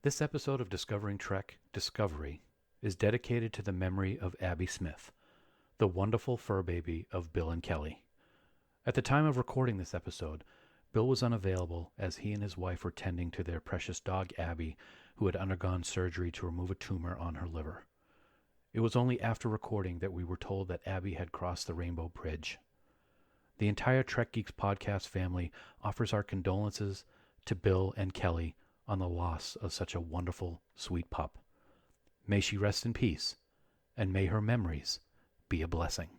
This episode of Discovering Trek Discovery is dedicated to the memory of Abby Smith, the wonderful fur baby of Bill and Kelly. At the time of recording this episode, Bill was unavailable as he and his wife were tending to their precious dog Abby, who had undergone surgery to remove a tumor on her liver. It was only after recording that we were told that Abby had crossed the Rainbow Bridge. The entire Trek Geeks podcast family offers our condolences to Bill and Kelly on the loss of such a wonderful, sweet pup. May she rest in peace, and may her memories be a blessing.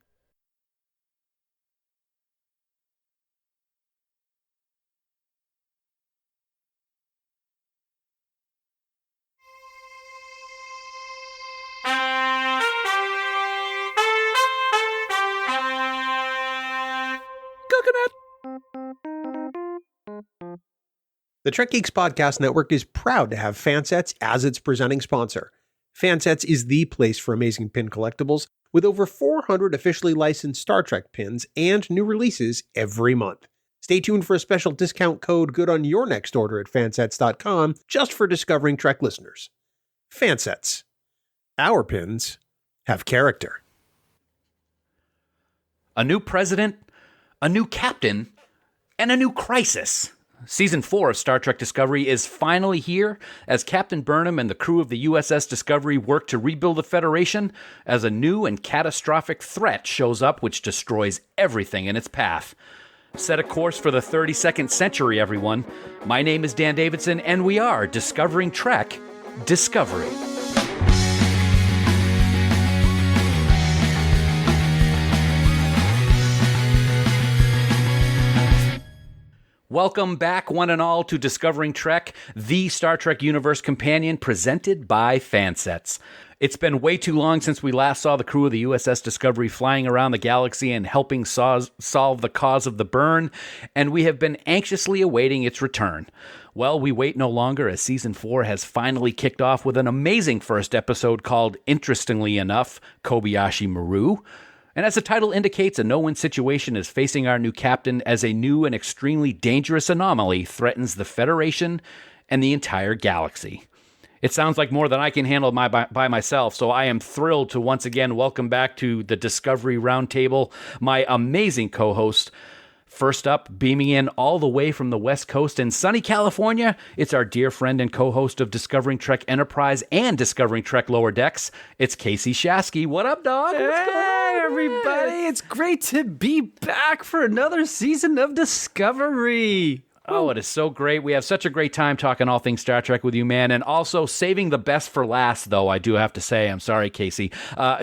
The Trek Geeks Podcast Network is proud to have Fansets as its presenting sponsor. Fansets is the place for amazing pin collectibles, with over 400 officially licensed Star Trek pins and new releases every month. Stay tuned for a special discount code good on your next order at fansets.com, just for Discovering Trek listeners. Fansets. Our pins have character. A new president, a new captain, and a new crisis. Season 4 of Star Trek Discovery is finally here as Captain Burnham and the crew of the USS Discovery work to rebuild the Federation as a new and catastrophic threat shows up which destroys everything in its path. Set a course for the 32nd century, everyone. My name is Dan Davidson, and we are Discovering Trek Discovery. Welcome back, one and all, to Discovering Trek, the Star Trek Universe companion presented by Fansets. It's been way too long since we last saw the crew of the USS Discovery flying around the galaxy and helping solve the cause of the burn, and we have been anxiously awaiting its return. Well, we wait no longer as Season 4 has finally kicked off with an amazing first episode called, interestingly enough, Kobayashi Maru. And as the title indicates, a no-win situation is facing our new captain as a new and extremely dangerous anomaly threatens the Federation and the entire galaxy. It sounds like more than I can handle by myself, so I am thrilled to once again welcome back to the Discovery Roundtable my amazing co-host. First up, beaming in all the way from the West Coast in sunny California, it's our dear friend and co-host of Discovering Trek Enterprise and Discovering Trek Lower Decks. It's Kasey Shasky. What up, dog? Hey, what's going on? everybody. It's great to be back for another season of Discovery. Oh, it is so great. We have such a great time talking all things Star Trek with you, man. And also saving the best for last, though, I do have to say. I'm sorry, Kasey.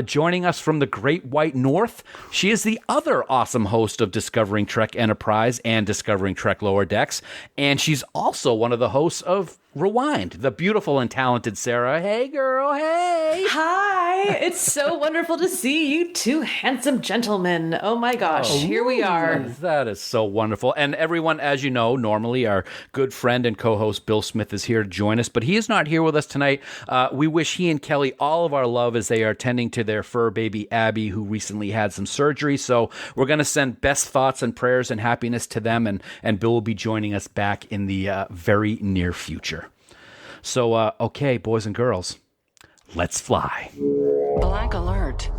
Joining us from the Great White North, she is the other awesome host of Discovering Trek Enterprise and Discovering Trek Lower Decks. And she's also one of the hosts of Rewind, the beautiful and talented Sarah. Hey, girl. Hey. Hi. It's so wonderful to see you two handsome gentlemen. Oh, my gosh. Here we are. That is so wonderful. And everyone, as you know, normally our good friend and co-host Bill Smith is here to join us, but he is not here with us tonight. We wish he and Kelly all of our love as they are tending to their fur baby Abby, who recently had some surgery. So we're going to send best thoughts and prayers and happiness to them, and Bill will be joining us back in the very near future. So, okay, boys and girls, let's fly. Black alert.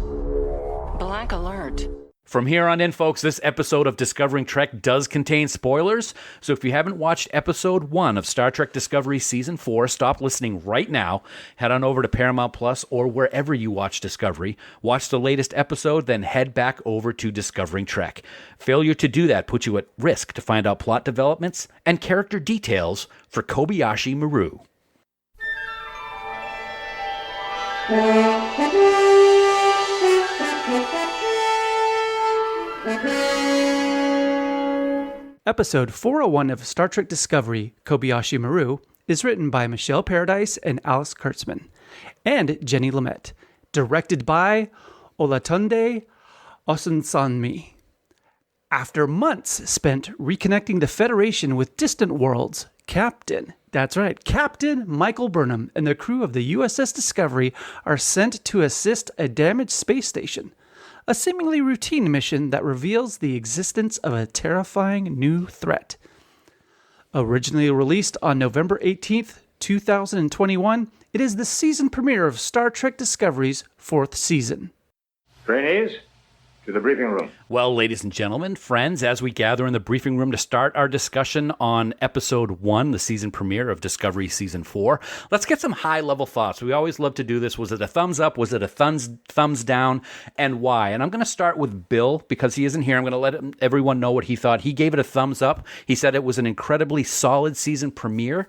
Black alert. From here on in, folks, this episode of Discovering Trek does contain spoilers, so if you haven't watched Episode 1 of Star Trek Discovery Season 4, stop listening right now, head on over to Paramount Plus or wherever you watch Discovery, watch the latest episode, then head back over to Discovering Trek. Failure to do that puts you at risk to find out plot developments and character details for Kobayashi Maru. Episode 401 of Star Trek Discovery, Kobayashi Maru, is written by Michelle Paradise and Alice Kurtzman, and Jenny Lumet, directed by Olatunde Osunsanmi. After months spent reconnecting the Federation with distant worlds, Captain Michael Burnham and the crew of the USS Discovery are sent to assist a damaged space station, a seemingly routine mission that reveals the existence of a terrifying new threat. Originally released on November 18th, 2021. It is the season premiere of Star Trek Discovery's 4th season. Trainees, to the briefing room. Well, ladies and gentlemen, friends, as we gather in the briefing room to start our discussion on episode 1, the season premiere of Discovery Season 4, let's get some high-level thoughts. We always love to do this. Was it a thumbs up? Was it a thumbs down? And why? And I'm going to start with Bill, because he isn't here. I'm going to let everyone know what he thought. He gave it a thumbs up. He said it was an incredibly solid season premiere,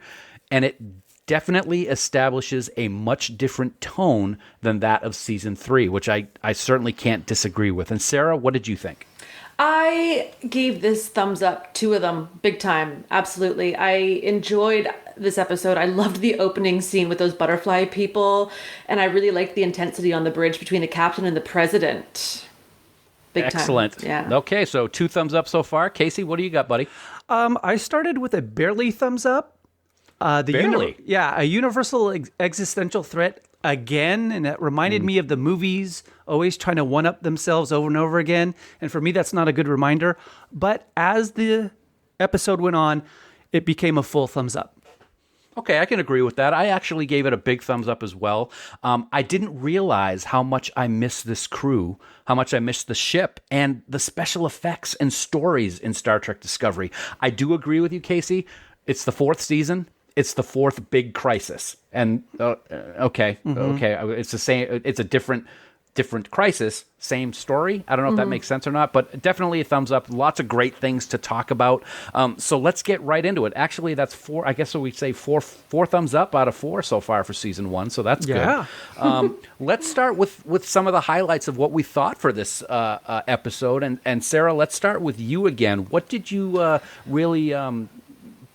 and it definitely establishes a much different tone than that of season 3, which I certainly can't disagree with. And Sarah, what did you think? I gave this thumbs up, 2 of them, big time. Absolutely. I enjoyed this episode. I loved the opening scene with those butterfly people, and I really liked the intensity on the bridge between the captain and the president. Big Excellent. time. Yeah. Okay, so 2 thumbs up so far. Casey, what do you got, buddy? I started with a barely thumbs up. Barely? A universal existential threat again, and it reminded me of the movies always trying to one-up themselves over and over again, and for me that's not a good reminder. But as the episode went on, it became a full thumbs up. Okay, I can agree with that. I actually gave it a big thumbs up as well. I didn't realize how much I missed this crew, how much I missed the ship, and the special effects and stories in Star Trek Discovery. I do agree with you, Casey. It's the 4th season. It's the 4th big crisis. And, okay, it's the same. It's a different crisis, same story. I don't know if that makes sense or not, but definitely a thumbs up. Lots of great things to talk about. So let's get right into it. Actually, that's 4. I guess we say four thumbs up out of 4 so far for season 1. So that's good. Let's start with some of the highlights of what we thought for this episode. And Sarah, let's start with you again. What did you really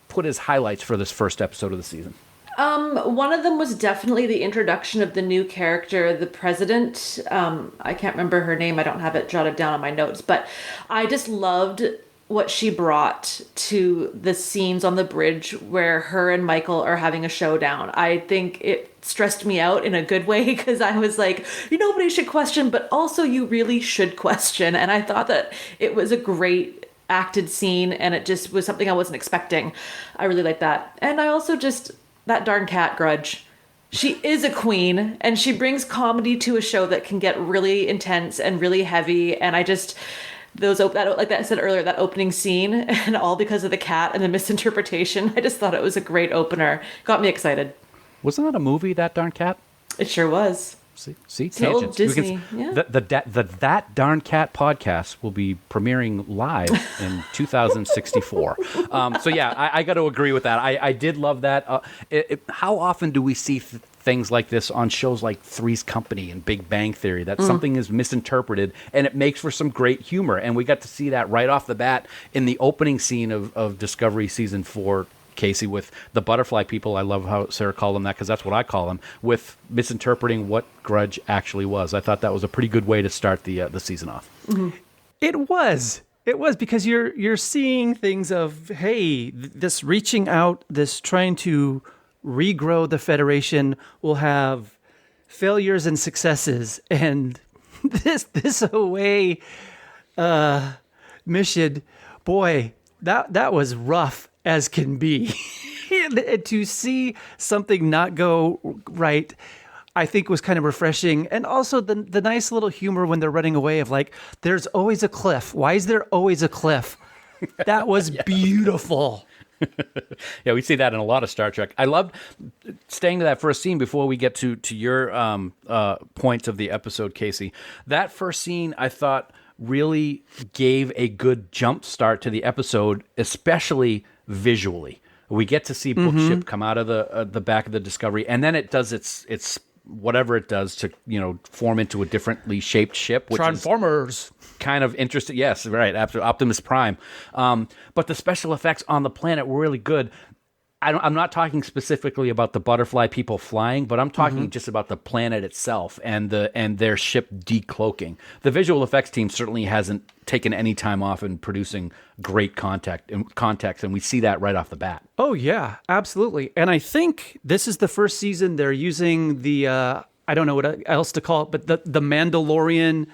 put as highlights for this first episode of the season? One of them was definitely the introduction of the new character, the president. I can't remember her name. I don't have it jotted down on my notes, but I just loved what she brought to the scenes on the bridge where her and Michael are having a showdown. I think it stressed me out in a good way, because I was like, nobody should question, but also you really should question. And I thought that it was a great acted scene, and it just was something I wasn't expecting. I really like that. And I also just, that darn cat Grudge. She is a queen, and she brings comedy to a show that can get really intense and really heavy. And I just, like I said earlier, that opening scene, and all because of the cat and the misinterpretation, I just thought it was a great opener. Got me excited. Wasn't that a movie, That Darn Cat? It sure was. See, the old tangents. Disney, yeah. The That Darn Cat podcast will be premiering live in 2064. So yeah, I got to agree with that. I did love that. How often do we see things like this on shows like Three's Company and Big Bang Theory, that something is misinterpreted and it makes for some great humor? And we got to see that right off the bat in the opening scene of Discovery Season 4, Casey, with the butterfly people. I love how Sarah called them that, because that's what I call them, with misinterpreting what Grudge actually was. I thought that was a pretty good way to start the season off. Mm-hmm. It was because you're seeing things of, hey, this reaching out, this trying to regrow the Federation will have failures and successes, and this away mission, boy, that was rough as can be. To see something not go right, I think was kind of refreshing. And also the nice little humor when they're running away of like, there's always a cliff. Why is there always a cliff? That was beautiful. Yeah, we see that in a lot of Star Trek. I loved staying to that first scene before we get to your points of the episode, Casey. That first scene, I thought, really gave a good jump start to the episode, especially visually. We get to see Bookship come out of the back of the Discovery, and then it does its whatever it does to form into a differently shaped ship, which Transformers. Is kind of interesting. Yes, right, absolutely. Optimus Prime. But the special effects on the planet were really good. I'm not talking specifically about the butterfly people flying, but I'm talking just about the planet itself and their ship decloaking. The visual effects team certainly hasn't taken any time off in producing great context, and we see that right off the bat. Oh yeah, absolutely. And I think this is the first season they're using the I don't know what else to call it, but the Mandalorian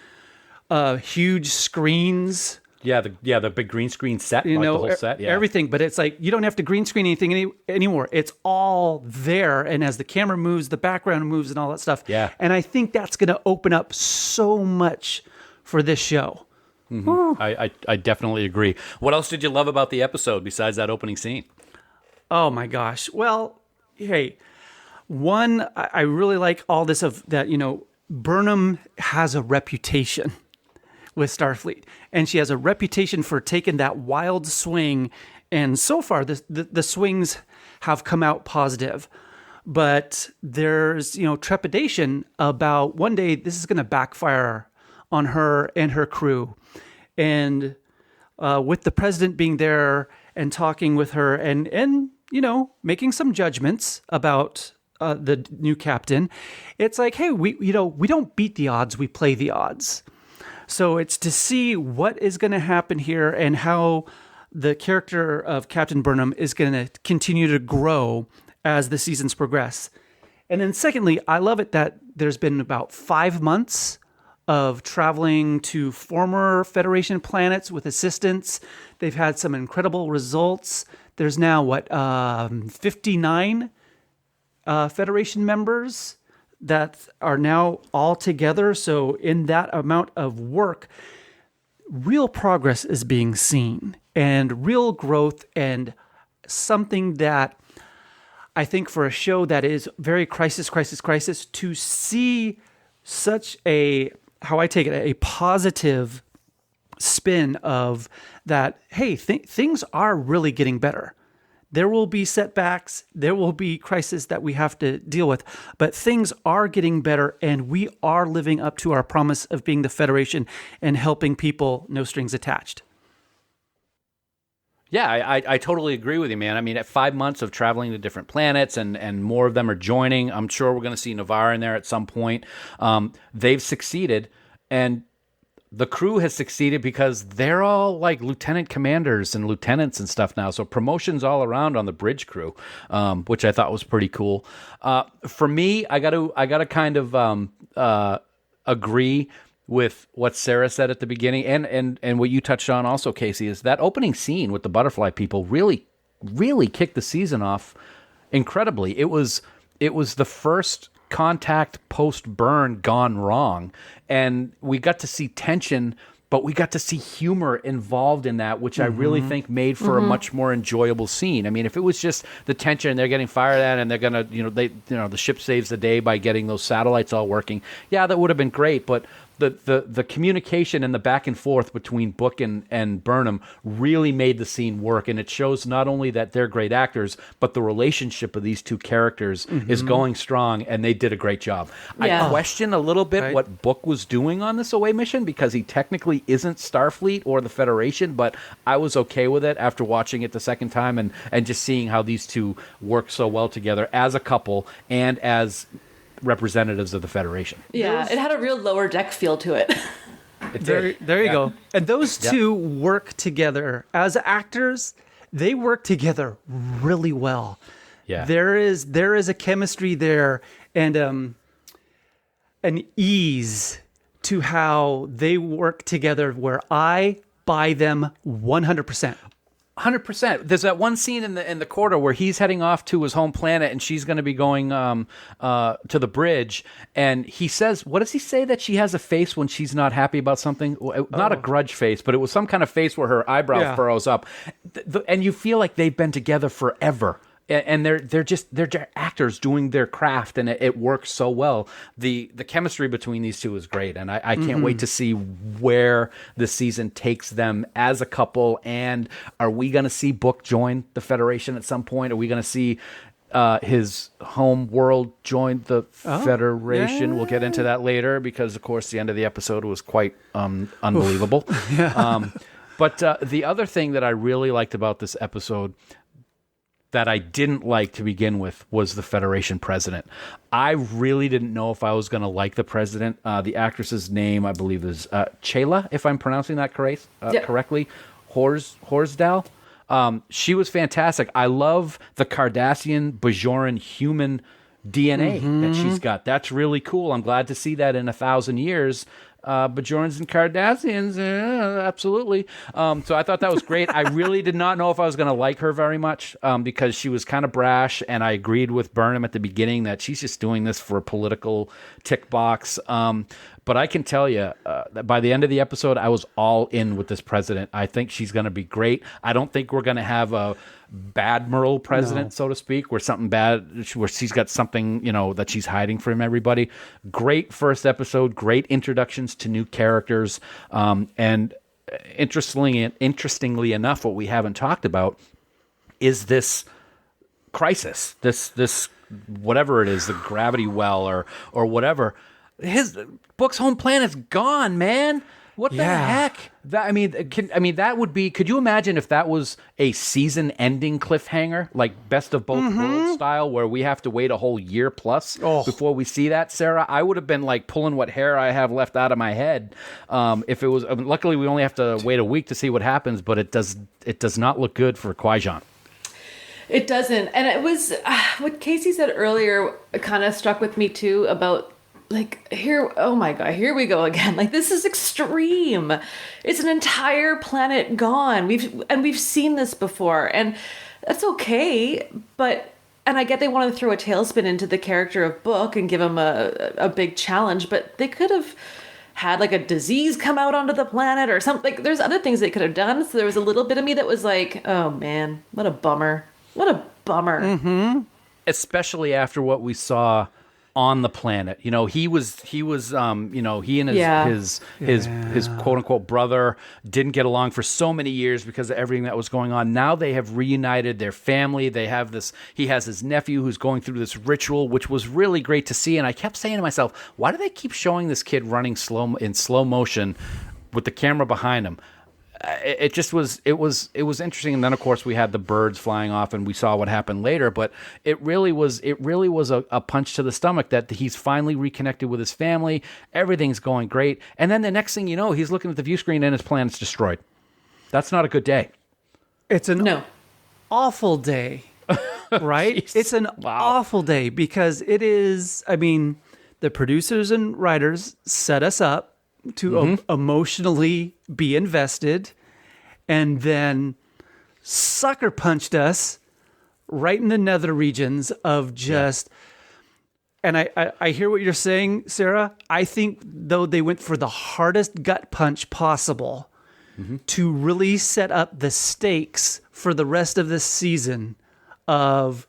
huge screens Yeah, the big green screen set, You like know, the whole set. Yeah. everything. But it's like you don't have to green screen anything anymore. It's all there. And as the camera moves, the background moves and all that stuff. Yeah. And I think that's going to open up so much for this show. I definitely agree. What else did you love about the episode besides that opening scene? Oh my gosh. Well, hey, one, I really like all this of that, you know, Burnham has a reputation with Starfleet, and she has a reputation for taking that wild swing. And so far, the swings have come out positive, but there's, you know, trepidation about one day this is going to backfire on her and her crew. And with the president being there and talking with her and you know, making some judgments about the new captain, it's like, hey, we don't beat the odds, we play the odds. So it's to see what is going to happen here and how the character of Captain Burnham is going to continue to grow as the seasons progress. And then secondly, I love it that there's been about 5 months of traveling to former Federation planets with assistance. They've had some incredible results. There's now, 59 Federation members that are now all together. So in that amount of work, real progress is being seen and real growth, and something that I think for a show that is very crisis, to see such a, how I take it, a positive spin of that, hey, things are really getting better. There will be setbacks, there will be crises that we have to deal with, but things are getting better, and we are living up to our promise of being the Federation and helping people, no strings attached. Yeah, I totally agree with you, man. I mean, at 5 months of traveling to different planets and more of them are joining, I'm sure we're going to see Navarre in there at some point. They've succeeded, and the crew has succeeded because they're all like lieutenant commanders and lieutenants and stuff now. So promotions all around on the bridge crew, which I thought was pretty cool. For me, I got to kind of agree with what Sarah said at the beginning, and what you touched on also, Kasey, is that opening scene with the butterfly people really kicked the season off incredibly. It was the first contact post-burn gone wrong, and we got to see tension, but we got to see humor involved in that, which I really think made for a much more enjoyable scene. I mean, if it was just the tension and they're getting fired at and they're gonna, the ship saves the day by getting those satellites all working, yeah, that would have been great, but the communication and the back and forth between Book and Burnham really made the scene work, and it shows not only that they're great actors, but the relationship of these two characters is going strong, and they did a great job. Yeah. I question a little bit what Book was doing on this away mission, because he technically isn't Starfleet or the Federation, but I was okay with it after watching it the second time and just seeing how these two work so well together as a couple and as representatives of the Federation. Yeah, it had a real lower deck feel to it. There you go. And those two work together as actors. They work together really well. Yeah, there is a chemistry there and an ease to how they work together where I buy them 100%. 100%. There's that one scene in the corridor where he's heading off to his home planet and she's going to be going to the bridge, and he says, what does he say, that she has a face when she's not happy about something? Not a grudge face, but it was some kind of face where her eyebrow furrows up, and you feel like they've been together forever. And they're just actors doing their craft, and it works so well. The chemistry between these two is great, and I can't wait to see where the season takes them as a couple. And are we going to see Book join the Federation at some point? Are we going to see his home world join the Federation? Yeah. We'll get into that later, because of course the end of the episode was quite unbelievable. But the other thing that I really liked about this episode that I didn't like to begin with was the Federation president. I really didn't know if I was going to like the president. The actress's name, I believe, is Chayla, if I'm pronouncing that correctly. Horsdal. She was fantastic. I love the Cardassian Bajoran human DNA that she's got. That's really cool. I'm glad to see that in 1,000 years. Bajorans and Cardassians, absolutely. So I thought that was great. I really did not know if I was going to like her very much because she was kind of brash, and I agreed with Burnham at the beginning that she's just doing this for a political tick box. But I can tell you that by the end of the episode, I was all in with this president. I think she's going to be great. I don't think we're going to have a Admiral president, so to speak, where something bad, where she's got something, that she's hiding from everybody. Great first episode, great introductions to new characters. And interestingly enough, what we haven't talked about is this crisis, this whatever it is, the gravity well or whatever. His Book's home planet's gone, man. What the heck? That would be. Could you imagine if that was a season-ending cliffhanger, like Best of Both Worlds style, where we have to wait a whole year plus before we see that, Sarah? I would have been like pulling what hair I have left out of my head. If it was, luckily we only have to wait a week to see what happens, but it does not look good for Kwejian. It doesn't, and it was what Kasey said earlier. Kind of struck with me too about. Oh my God, here we go again. This is extreme. It's an entire planet gone. We've seen this before, and that's okay. And I get they wanted to throw a tailspin into the character of Book and give him a big challenge, but they could have had a disease come out onto the planet or something. There's other things they could have done. So there was a little bit of me that was like, oh man, what a bummer. What a bummer. Mm-hmm. Especially after what we saw on the planet. He was he and his quote unquote brother didn't get along for so many years because of everything that was going on. Now they have reunited their family. They have he has his nephew who's going through this ritual, which was really great to see. And I kept saying to myself, why do they keep showing this kid running in slow motion with the camera behind him? It was interesting. And then of course we had the birds flying off and we saw what happened later, but it really was a punch to the stomach that he's finally reconnected with his family. Everything's going great. And then the next thing you know, he's looking at the view screen and his planet's destroyed. That's not a good day. It's an awful day, right? It's an awful day because it is, the producers and writers set us up to emotionally be invested, and then sucker punched us right in the nether regions of just. And I hear what you're saying, Sarah. I think though they went for the hardest gut punch possible to really set up the stakes for the rest of this season of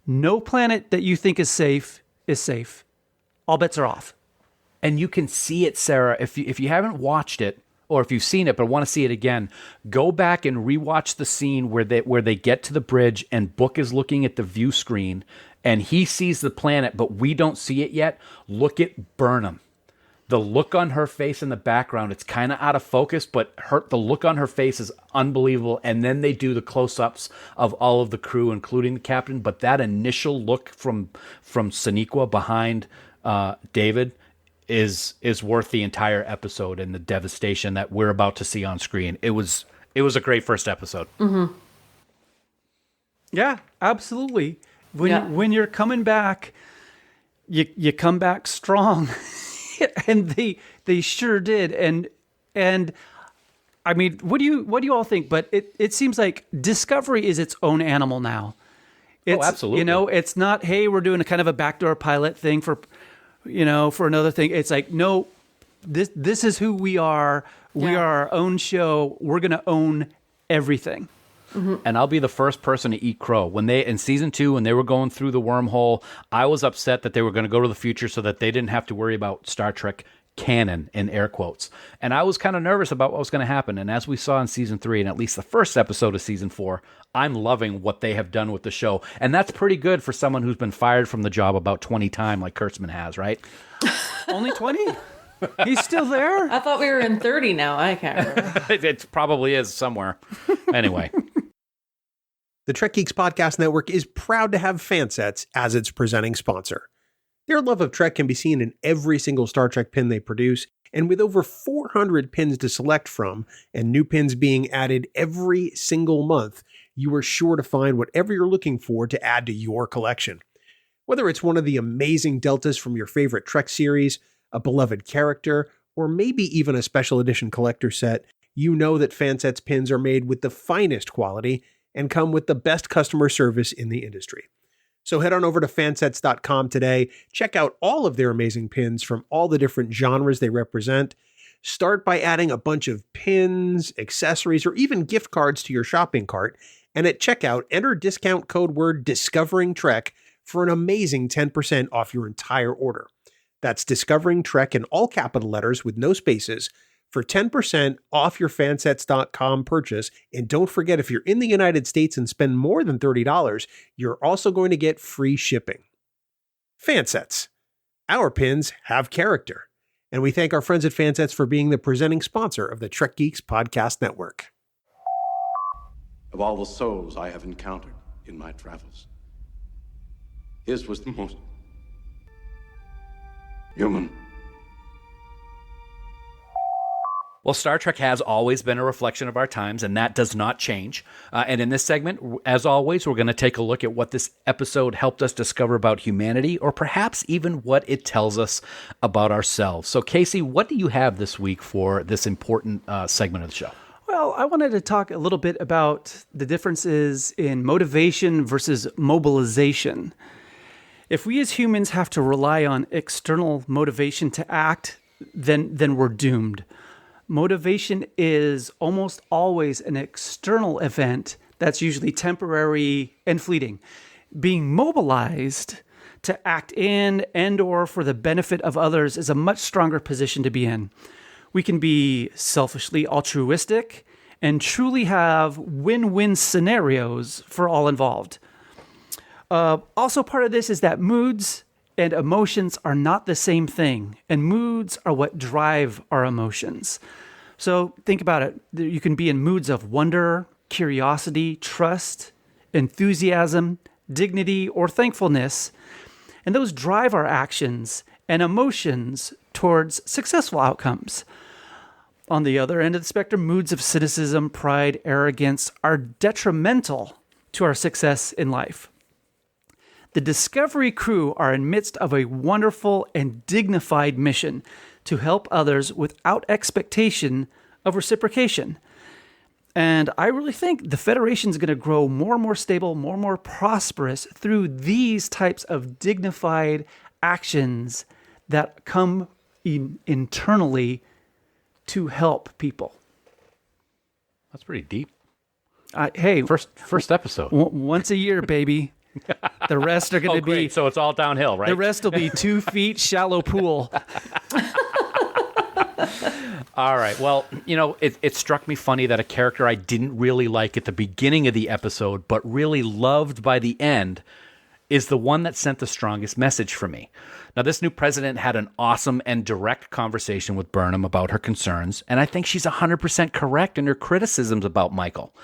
no planet that you think is safe is safe. All bets are off. And you can see it, Sarah, if you haven't watched it, or if you've seen it but want to see it again, go back and rewatch the scene where they get to the bridge and Book is looking at the view screen and he sees the planet, but we don't see it yet. Look at Burnham. The look on her face in the background, it's kind of out of focus, but the look on her face is unbelievable. And then they do the close-ups of all of the crew, including the captain. But that initial look from Sonequa behind David is worth the entire episode and the devastation that we're about to see on screen. It was a great first episode. Mm-hmm. Yeah, absolutely. When you're coming back, you come back strong, and they sure did. And what do you all think? But it seems like Discovery is its own animal now. Absolutely. It's not, hey, we're doing a kind of a backdoor pilot thing for another thing. It's like, no, this is who we are. We are our own show. We're going to own everything. Mm-hmm. And I'll be the first person to eat crow. In season 2, when they were going through the wormhole, I was upset that they were going to go to the future so that they didn't have to worry about Star Trek canon in air quotes. And I was kind of nervous about what was going to happen. And as we saw in season 3, and at least the first episode of season 4, I'm loving what they have done with the show. And that's pretty good for someone who's been fired from the job about 20 times like Kurtzman has, right? Only 20? He's still there? I thought we were in 30 now. I can't remember. It probably is somewhere. Anyway. The Trek Geeks Podcast Network is proud to have Fansets as its presenting sponsor. Their love of Trek can be seen in every single Star Trek pin they produce, and with over 400 pins to select from, and new pins being added every single month, you are sure to find whatever you're looking for to add to your collection. Whether it's one of the amazing deltas from your favorite Trek series, a beloved character, or maybe even a special edition collector set, you know that Fansets pins are made with the finest quality and come with the best customer service in the industry. So head on over to fansets.com today, check out all of their amazing pins from all the different genres they represent. Start by adding a bunch of pins, accessories, or even gift cards to your shopping cart, and at checkout, enter discount code word Discovering Trek for an amazing 10% off your entire order. That's Discovering Trek in all capital letters with no spaces for 10% off your fansets.com purchase. And don't forget, if you're in the United States and spend more than $30, you're also going to get free shipping. Fansets. Our pins have character. And we thank our friends at Fansets for being the presenting sponsor of the Trek Geeks Podcast Network. Of all the souls I have encountered in my travels, his was the most human. Well, Star Trek has always been a reflection of our times, and that does not change. And in this segment, as always, we're going to take a look at what this episode helped us discover about humanity, or perhaps even what it tells us about ourselves. So, Kasey, what do you have this week for this important segment of the show? Well, I wanted to talk a little bit about the differences in motivation versus mobilization. If we as humans have to rely on external motivation to act, then we're doomed. Motivation is almost always an external event that's usually temporary and fleeting. Being mobilized to act in and or for the benefit of others is a much stronger position to be in. We can be selfishly altruistic and truly have win-win scenarios for all involved. Also, part of this is that moods and emotions are not the same thing, and moods are what drive our emotions. So think about it. You can be in moods of wonder, curiosity, trust, enthusiasm, dignity, or thankfulness, and those drive our actions and emotions towards successful outcomes. On the other end of the spectrum, moods of cynicism, pride, arrogance are detrimental to our success in life. The Discovery crew are in midst of a wonderful and dignified mission to help others without expectation of reciprocation. And I really think the Federation is going to grow more and more stable, more and more prosperous through these types of dignified actions that come internally to help people. That's pretty deep. Hey, first episode. Once a year, baby. The rest are going to be... So it's all downhill, right? The rest will be 2 feet shallow pool. All right. Well, it struck me funny that a character I didn't really like at the beginning of the episode, but really loved by the end, is the one that sent the strongest message for me. Now, this new president had an awesome and direct conversation with Burnham about her concerns, and I think she's 100% correct in her criticisms about Michael.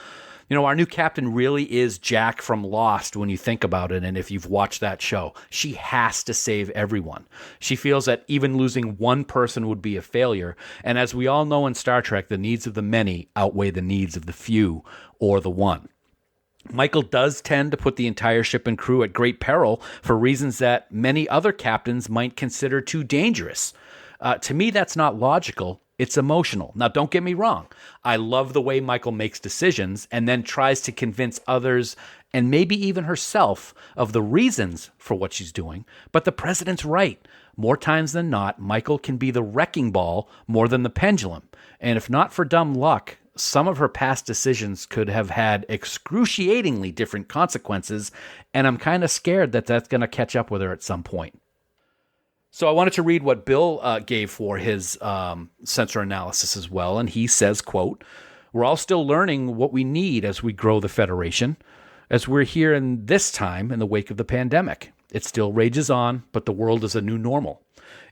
Our new captain really is Jack from Lost when you think about it, and if you've watched that show. She has to save everyone. She feels that even losing one person would be a failure, and as we all know in Star Trek, the needs of the many outweigh the needs of the few or the one. Michael does tend to put the entire ship and crew at great peril for reasons that many other captains might consider too dangerous. To me, that's not logical. It's emotional. Now, don't get me wrong. I love the way Michael makes decisions and then tries to convince others and maybe even herself of the reasons for what she's doing. But the president's right. More times than not, Michael can be the wrecking ball more than the pendulum. And if not for dumb luck, some of her past decisions could have had excruciatingly different consequences, and I'm kind of scared that that's going to catch up with her at some point. So I wanted to read what Bill gave for his sensor analysis as well, and he says, quote, "We're all still learning what we need as we grow the Federation, as we're here in this time in the wake of the pandemic. It still rages on, but the world is a new normal.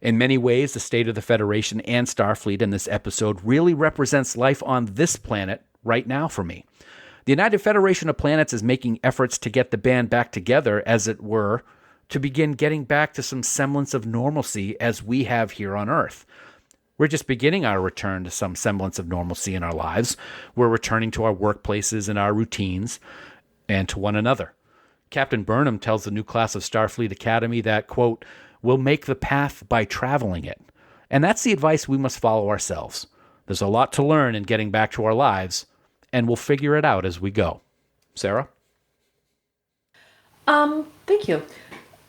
In many ways, the state of the Federation and Starfleet in this episode really represents life on this planet right now for me. The United Federation of Planets is making efforts to get the band back together, as it were, to begin getting back to some semblance of normalcy as we have here on Earth. We're just beginning our return to some semblance of normalcy in our lives. We're returning to our workplaces and our routines and to one another. Captain Burnham tells the new class of Starfleet Academy that, quote, we'll make the path by traveling it. And that's the advice we must follow ourselves. There's a lot to learn in getting back to our lives, and we'll figure it out as we go. Sarah? Thank you.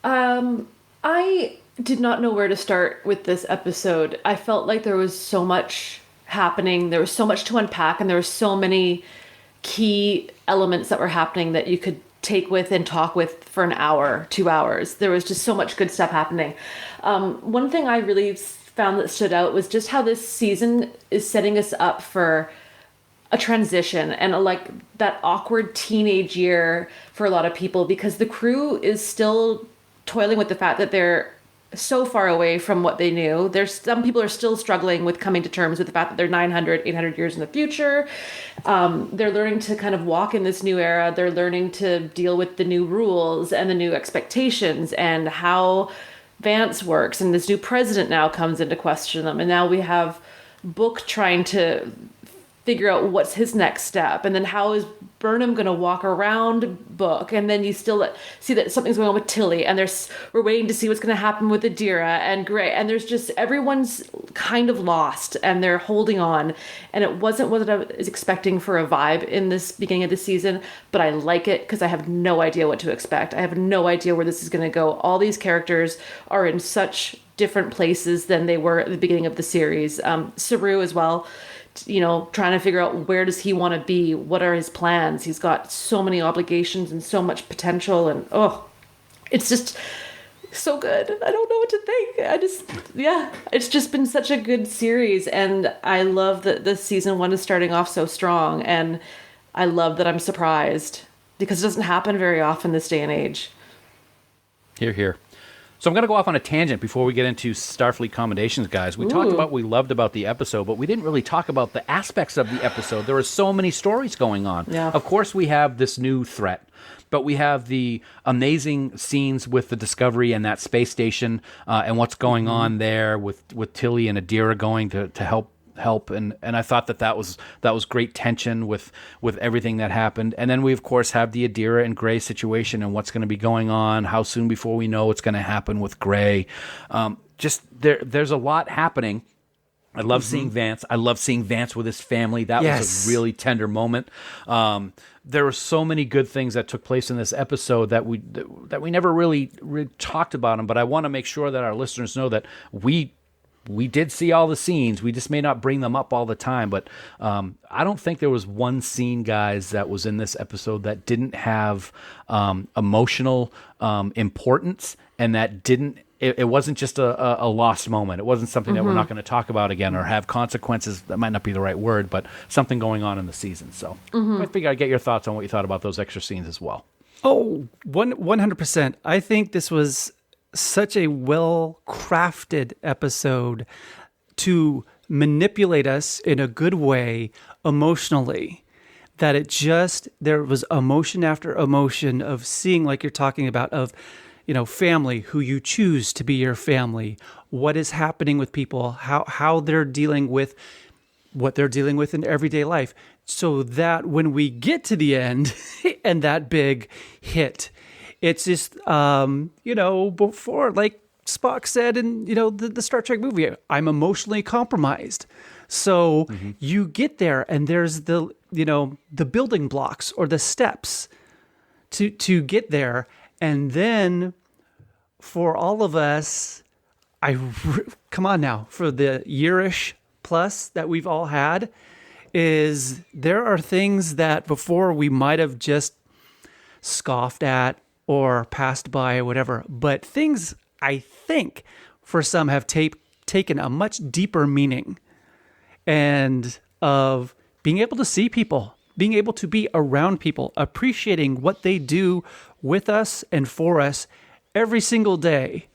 I did not know where to start with this episode. I felt like there was so much happening. There was so much to unpack, and there were so many key elements that were happening that you could take with and talk with for an hour, 2 hours. There was just so much good stuff happening. One thing I really found that stood out was just how this season is setting us up for a transition and like that awkward teenage year for a lot of people, because the crew is still toiling with the fact that they're so far away from what they knew. There's some people are still struggling with coming to terms with the fact that they're 900, 800 years in the future. They're learning to kind of walk in this new era. They're learning to deal with the new rules and the new expectations and how Vance works. And this new president now comes into question them. And now we have Book trying to figure out what's his next step, and then how is Burnham going to walk around Book, and then you still see that something's going on with Tilly, and we're waiting to see what's going to happen with Adira and Gray, and there's just everyone's kind of lost and they're holding on, and it wasn't what I was expecting for a vibe in this beginning of the season, but I like it because I have no idea what to expect. I have no idea where this is going to go. All these characters are in such different places than they were at the beginning of the series. Saru as well, trying to figure out where does he want to be? What are his plans? He's got so many obligations and so much potential, and it's just so good. I don't know what to think. It's just been such a good series, and I love that the season 1 is starting off so strong, and I love that I'm surprised because it doesn't happen very often this day and age. Hear, hear. So I'm going to go off on a tangent before we get into Starfleet commendations, guys. We talked about what we loved about the episode, but we didn't really talk about the aspects of the episode. There are so many stories going on. Yeah. Of course, we have this new threat, but we have the amazing scenes with the Discovery and that space station and what's going on there with Tilly and Adira going to help, and I thought that was great tension with everything that happened. And then we of course have the Adira and Gray situation and what's going to be going on, how soon before we know what's going to happen with Gray. There's a lot happening. I love seeing Vance. I love seeing Vance with his family. That was a really tender moment. There were so many good things that took place in this episode that we never really talked about them, but I want to make sure that our listeners know that we did see all the scenes. We just may not bring them up all the time, but I don't think there was one scene, guys, that was in this episode that didn't have emotional importance, and that didn't. It wasn't just a lost moment. It wasn't something that we're not going to talk about again or have consequences. That might not be the right word, but something going on in the season. So I figure I'd get your thoughts on what you thought about those extra scenes as well. Oh, 100%. I think this was such a well-crafted episode to manipulate us in a good way emotionally, that there was emotion after emotion of seeing, like you're talking about, of, family, who you choose to be your family, what is happening with people, how they're dealing with what they're dealing with in everyday life, so that when we get to the end and that big hit, it's just, before, like Spock said in, the Star Trek movie, I'm emotionally compromised. So you get there and there's the building blocks or the steps to get there. And then for all of us, come on now, for the yearish plus that we've all had, is there are things that before we might have just scoffed at or passed by or whatever, but things I think for some have taken a much deeper meaning, and of being able to see people, being able to be around people, appreciating what they do with us and for us every single day.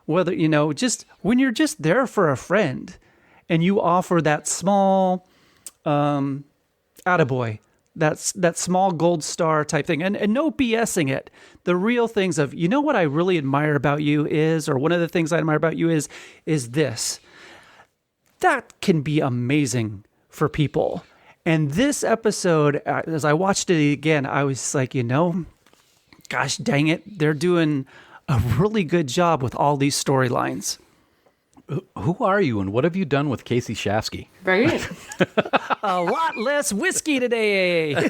Whether, just when you're just there for a friend and you offer that small attaboy, that small gold star type thing, and no BSing it. The real things of, what I really admire about you is, or one of the things I admire about you is this. That can be amazing for people. And this episode, as I watched it again, I was like, gosh dang it, they're doing a really good job with all these storylines. Who are you, and what have you done with Kasey Shafsky? Right? A lot less whiskey today.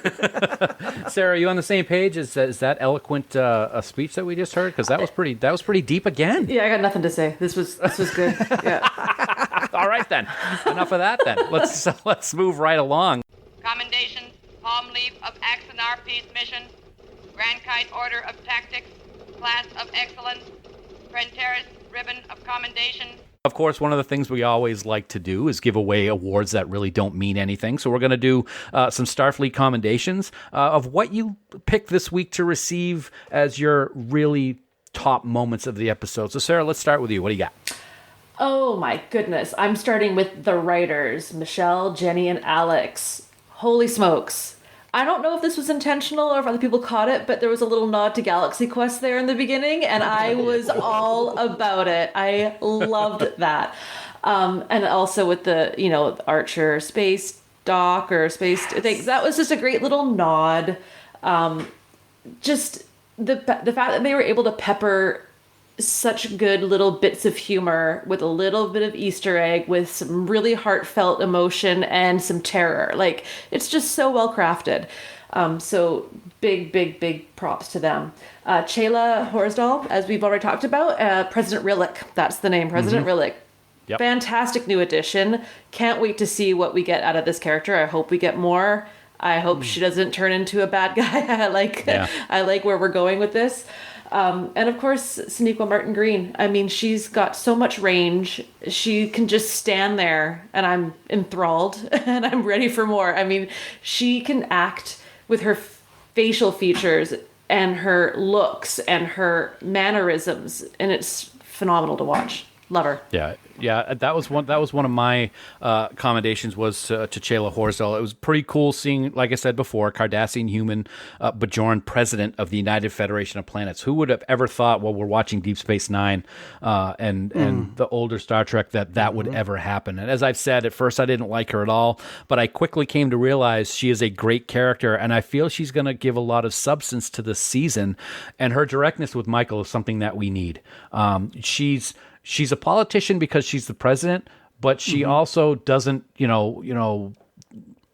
Sarah, are you on the same page? Is that eloquent a speech that we just heard? Because that was pretty deep again. Yeah, I got nothing to say. This was good. Yeah. All right then, enough of that. Then let's move right along. Commendations, palm leaf of Axonar Peace Mission, Grand Kite Order of Tactics, Class of Excellence, Prenteris Ribbon of Commendation. Of course, one of the things we always like to do is give away awards that really don't mean anything. So we're going to do some Starfleet commendations of what you picked this week to receive as your really top moments of the episode. So Sarah, let's start with you. What do you got? Oh my goodness. I'm starting with the writers, Michelle, Jenny, and Alex. Holy smokes. I don't know if this was intentional or if other people caught it, but there was a little nod to Galaxy Quest there in the beginning, and I was all about it. I loved that. And also with the, Archer space dock or space thing, that was just a great little nod. Just the fact that they were able to pepper such good little bits of humor with a little bit of Easter egg, with some really heartfelt emotion and some terror. Like, it's just so well crafted. So big props to them. Chayla Horsdal, as we've already talked about, President Rillick. That's the name, President Rillick. Yep. Fantastic new addition. Can't wait to see what we get out of this character. I hope we get more. I hope she doesn't turn into a bad guy. I like where we're going with this. And of course, Sonequa Martin Green. I mean, she's got so much range. She can just stand there, and I'm enthralled, and I'm ready for more. I mean, she can act with her facial features and her looks and her mannerisms, and it's phenomenal to watch. Love her. Yeah, that was one of my commendations was to Chayla Horsdal. It was pretty cool seeing, like I said before, Cardassian human Bajoran president of the United Federation of Planets. Who would have ever thought, while we're watching Deep Space Nine and the older Star Trek, that would ever happen? And as I've said, at first I didn't like her at all, but I quickly came to realize she is a great character, and I feel she's going to give a lot of substance to this season. And her directness with Michael is something that we need. She's a politician because she's the president, but she also doesn't,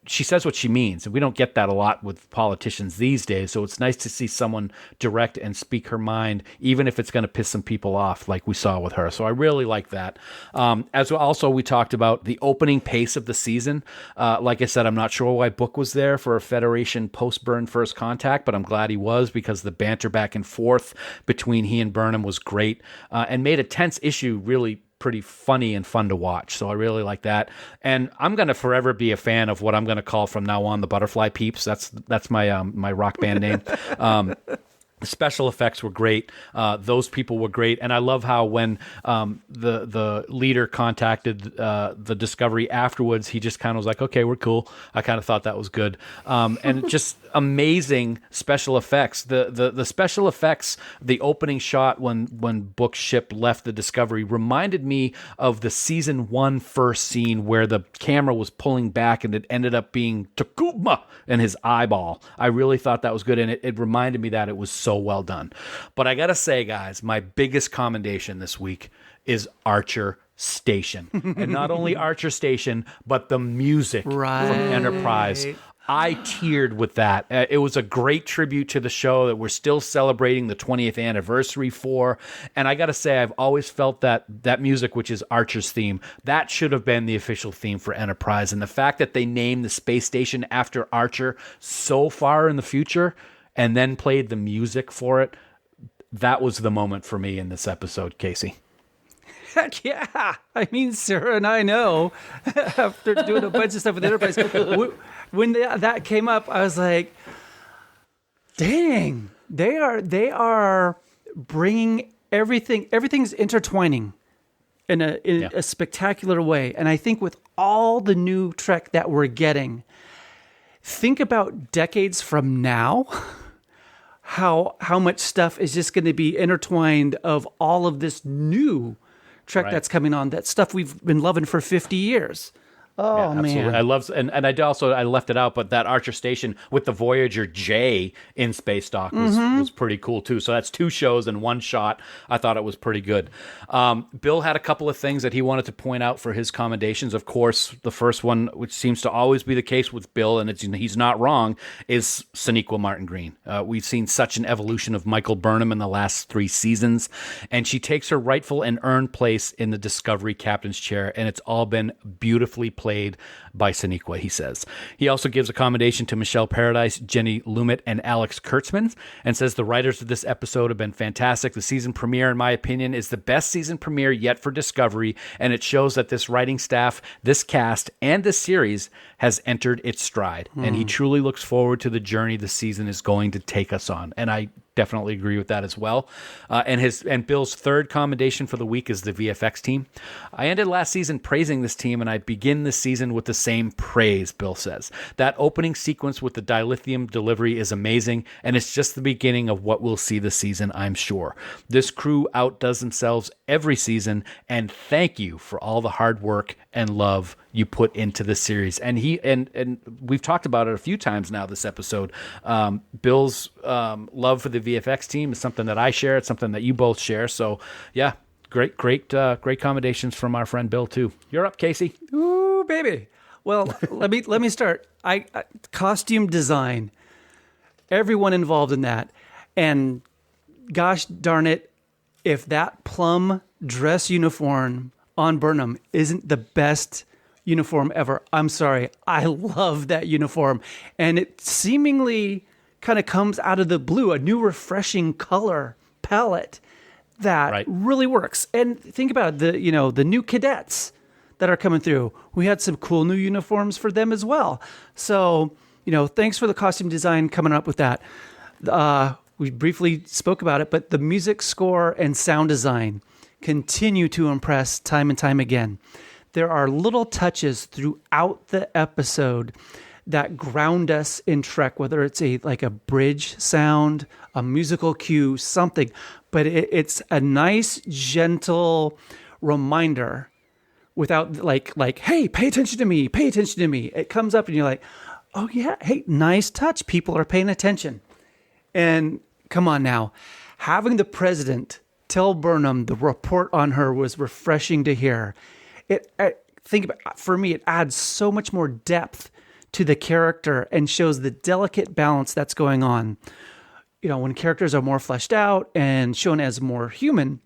she says what she means. And we don't get that a lot with politicians these days. So it's nice to see someone direct and speak her mind, even if it's going to piss some people off like we saw with her. So I really like that. As also, we talked about the opening pace of the season. Like I said, I'm not sure why Book was there for a Federation post-Burn First Contact, but I'm glad he was, because the banter back and forth between he and Burnham was great and made a tense issue really pretty funny and fun to watch. So I really like that. And I'm going to forever be a fan of what I'm going to call from now on the Butterfly Peeps. That's my my rock band name. The special effects were great. Those people were great. And I love how when the leader contacted the Discovery afterwards, he just kind of was like, okay, we're cool. I kind of thought that was good. And just amazing special effects. The special effects, the opening shot when Book's ship left the Discovery reminded me of the season 1 first scene where the camera was pulling back and it ended up being Takuma and his eyeball. I really thought that was good. And it reminded me that it was so well done. But I gotta say, guys, my biggest commendation this week is Archer Station. And not only Archer Station, but the music from Enterprise. I teared with that. It was a great tribute to the show that we're still celebrating the 20th anniversary for. And I got to say, I've always felt that music, which is Archer's theme, that should have been the official theme for Enterprise. And the fact that they named the space station after Archer so far in the future and then played the music for it, that was the moment for me in this episode, Kasey. Heck yeah. I mean, Sarah and I know, after doing a bunch of stuff with Enterprise, when that came up, I was like, dang, they are bringing everything's intertwining in a spectacular way. And I think with all the new Trek that we're getting, think about decades from now, how much stuff is just going to be intertwined of all of this new Trek that's coming on, that stuff we've been loving for 50 years. Oh, Yeah, absolutely. man. I love, and I left it out, but that Archer Station with the Voyager J in space dock was pretty cool too. So that's 2 shows in 1 shot. I thought it was pretty good. Bill had a couple of things that he wanted to point out for his commendations. Of course, the first one, which seems to always be the case with Bill, and he's not wrong, is Sonequa Martin Green. We've seen such an evolution of Michael Burnham in the last 3 seasons, and she takes her rightful and earned place in the Discovery captain's chair, and it's all been beautifully played by Sonequa, he says. He also gives a commendation to Michelle Paradise, Jenny Lumet, and Alex Kurtzman, and says the writers of this episode have been fantastic. The season premiere, in my opinion, is the best season premiere yet for Discovery, and it shows that this writing staff, this cast, and this series has entered its stride. And he truly looks forward to the journey the season is going to take us on. And I definitely agree with that as well. And Bill's third commendation for the week is the VFX team. I ended last season praising this team, and I begin this season with the same praise, Bill says. That opening sequence with the dilithium delivery is amazing, and it's just the beginning of what we'll see this season, I'm sure. This crew outdoes themselves every season, and thank you for all the hard work and love you put into this series. And and we've talked about it a few times now this episode. Bill's love for the VFX team is something that I share. It's something that you both share. So yeah, great commendations from our friend Bill too. You're up, Kasey. Ooh, baby. Well, let me start. Costume design, everyone involved in that, and gosh darn it, if that plum dress uniform on Burnham isn't the best uniform ever, I'm sorry. I love that uniform, and it seemingly kind of comes out of the blue, a new refreshing color palette that really works. And think about it, the new cadets that are coming through. We had some cool new uniforms for them as well. So, thanks for the costume design coming up with that. We briefly spoke about it, but the music score and sound design continue to impress time and time again. There are little touches throughout the episode that ground us in Trek, whether it's like a bridge sound, a musical cue, something, but it's a nice, gentle reminder without like, hey, pay attention to me, pay attention to me. It comes up and you're like, oh yeah, hey, nice touch. People are paying attention. And come on now, having the president tell Burnham the report on her was refreshing to hear. For me, it adds so much more depth to the character and shows the delicate balance that's going on. When characters are more fleshed out and shown as more human,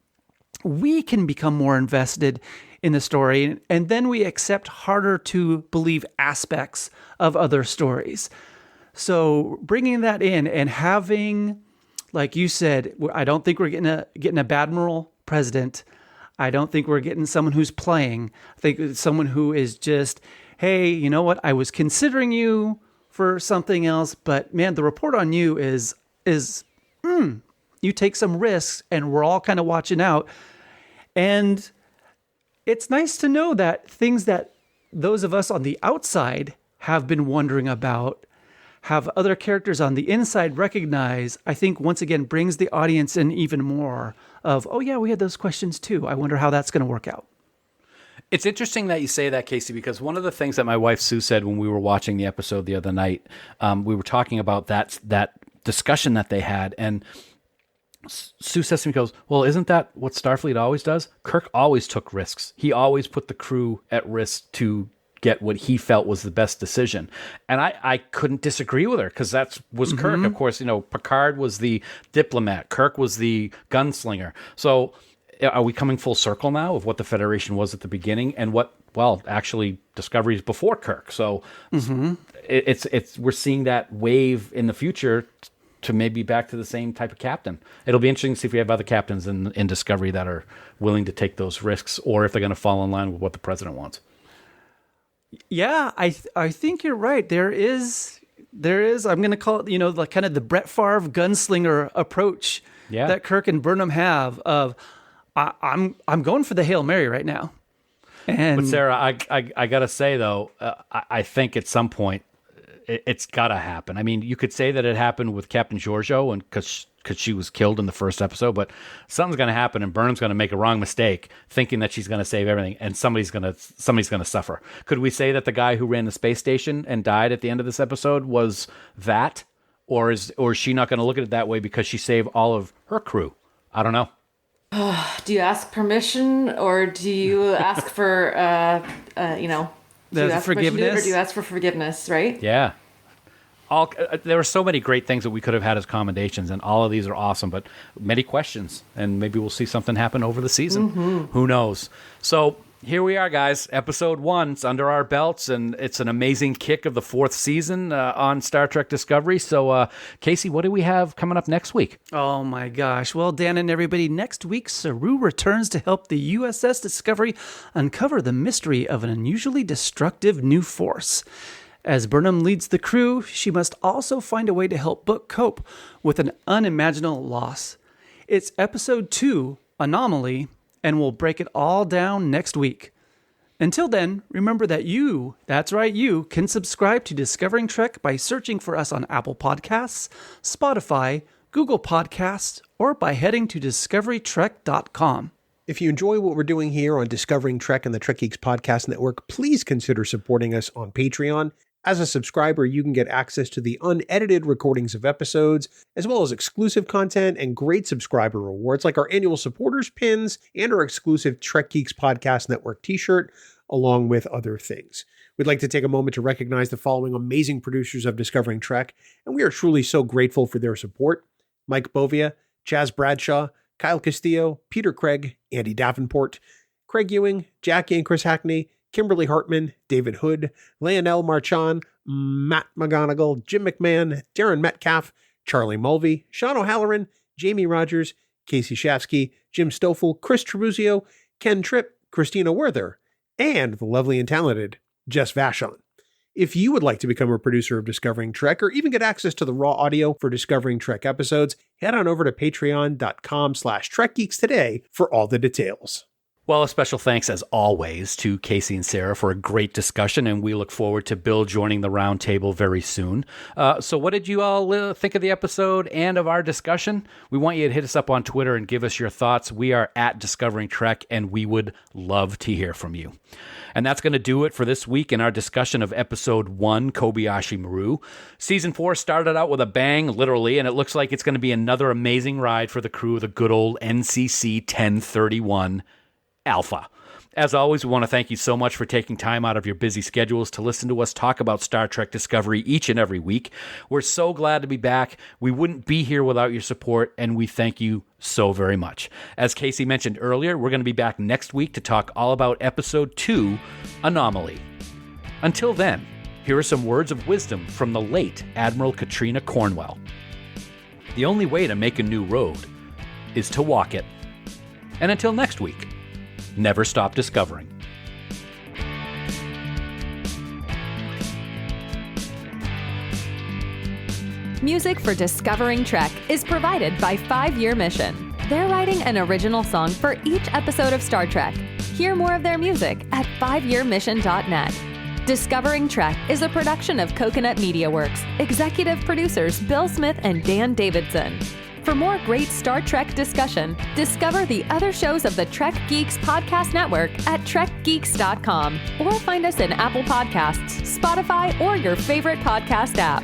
we can become more invested in the story, and then we accept harder to believe aspects of other stories. So bringing that in and having, like you said, I don't think we're getting a Admiral president. I don't think we're getting someone who's playing. I think it's someone who is just, hey, you know what? I was considering you for something else, but man, the report on you is you take some risks, and we're all kind of watching out. And it's nice to know that things that those of us on the outside have been wondering about, have other characters on the inside recognize, I think once again brings the audience in even more of, oh yeah, we had those questions too. I wonder how that's going to work out. It's interesting that you say that, Kasey, because one of the things that my wife Sue said when we were watching the episode the other night, we were talking about that discussion that they had, and Sue says to me, goes, well, isn't that what Starfleet always does? Kirk always took risks. He always put the crew at risk to get what he felt was the best decision. And I couldn't disagree with her, because that was Kirk. Of course, Picard was the diplomat. Kirk was the gunslinger. So are we coming full circle now of what the Federation was at the beginning and what, actually Discovery is before Kirk. So it's we're seeing that wave in the future to maybe back to the same type of captain. It'll be interesting to see if we have other captains in Discovery that are willing to take those risks, or if they're going to fall in line with what the president wants. Yeah, I think you're right. There is, I'm going to call it, like kind of the Brett Favre gunslinger approach that Kirk and Burnham have of, I'm going for the Hail Mary right now. But Sarah, I got to say though, I think at some point it's got to happen. I mean, you could say that it happened with Captain Giorgio and because she was killed in the first episode, but something's going to happen and Burnham's going to make a wrong mistake thinking that she's going to save everything and somebody's going to suffer. Could we say that the guy who ran the space station and died at the end of this episode was that? Or is she not going to look at it that way because she saved all of her crew? I don't know. Do you ask permission or do you ask for, do you ask forgiveness? Or do you ask for forgiveness, right? Yeah. There are so many great things that we could have had as commendations, and all of these are awesome, but many questions, and maybe we'll see something happen over the season. Mm-hmm. Who knows? So here we are, guys. Episode 1. It's under our belts, and it's an amazing kick of the 4th season on Star Trek Discovery. So, Kasey, what do we have coming up next week? Oh, my gosh. Well, Dan and everybody, next week, Saru returns to help the USS Discovery uncover the mystery of an unusually destructive new force. As Burnham leads the crew, she must also find a way to help Book cope with an unimaginable loss. It's episode 2, Anomaly, and we'll break it all down next week. Until then, remember that you, that's right, you, can subscribe to Discovering Trek by searching for us on Apple Podcasts, Spotify, Google Podcasts, or by heading to discoverytrek.com. If you enjoy what we're doing here on Discovering Trek and the Trek Geeks Podcast Network, please consider supporting us on Patreon. As a subscriber, you can get access to the unedited recordings of episodes, as well as exclusive content and great subscriber rewards like our annual supporters pins and our exclusive Trek Geeks Podcast Network t-shirt, along with other things. We'd like to take a moment to recognize the following amazing producers of Discovering Trek, and we are truly so grateful for their support. Mike Bovia, Chaz Bradshaw, Kyle Castillo, Peter Craig, Andy Davenport, Craig Ewing, Jackie and Chris Hackney, Kimberly Hartman, David Hood, Leonel Marchand, Matt McGonigal, Jim McMahon, Darren Metcalf, Charlie Mulvey, Sean O'Halloran, Jamie Rogers, Casey Shafsky, Jim Stoffel, Chris Tribuzio, Ken Tripp, Christina Werther, and the lovely and talented Jess Vashon. If you would like to become a producer of Discovering Trek or even get access to the raw audio for Discovering Trek episodes, head on over to patreon.com/TrekGeeks today for all the details. Well, a special thanks, as always, to Kasey and Sarah for a great discussion, and we look forward to Bill joining the round table very soon. So what did you all think of the episode and of our discussion? We want you to hit us up on Twitter and give us your thoughts. We are at Discovering Trek, and we would love to hear from you. And that's going to do it for this week in our discussion of Episode 1, Kobayashi Maru. Season 4 started out with a bang, literally, and it looks like it's going to be another amazing ride for the crew of the good old NCC 1031 Alpha. As always, we want to thank you so much for taking time out of your busy schedules to listen to us talk about Star Trek Discovery each and every week. We're so glad to be back. We wouldn't be here without your support, and we thank you so very much. As Kasey mentioned earlier, we're going to be back next week to talk all about Episode 2, Anomaly. Until then, here are some words of wisdom from the late Admiral Katrina Cornwell. The only way to make a new road is to walk it. And until next week, never stop discovering. Music for Discovering Trek is provided by 5 Year Mission. They're writing an original song for each episode of Star Trek. Hear more of their music at 5yearmission.net. Discovering Trek is a production of Coconut Media Works. Executive producers Bill Smith and Dan Davidson. For more great Star Trek discussion, discover the other shows of the Trek Geeks Podcast Network at trekgeeks.com or find us in Apple Podcasts, Spotify, or your favorite podcast app.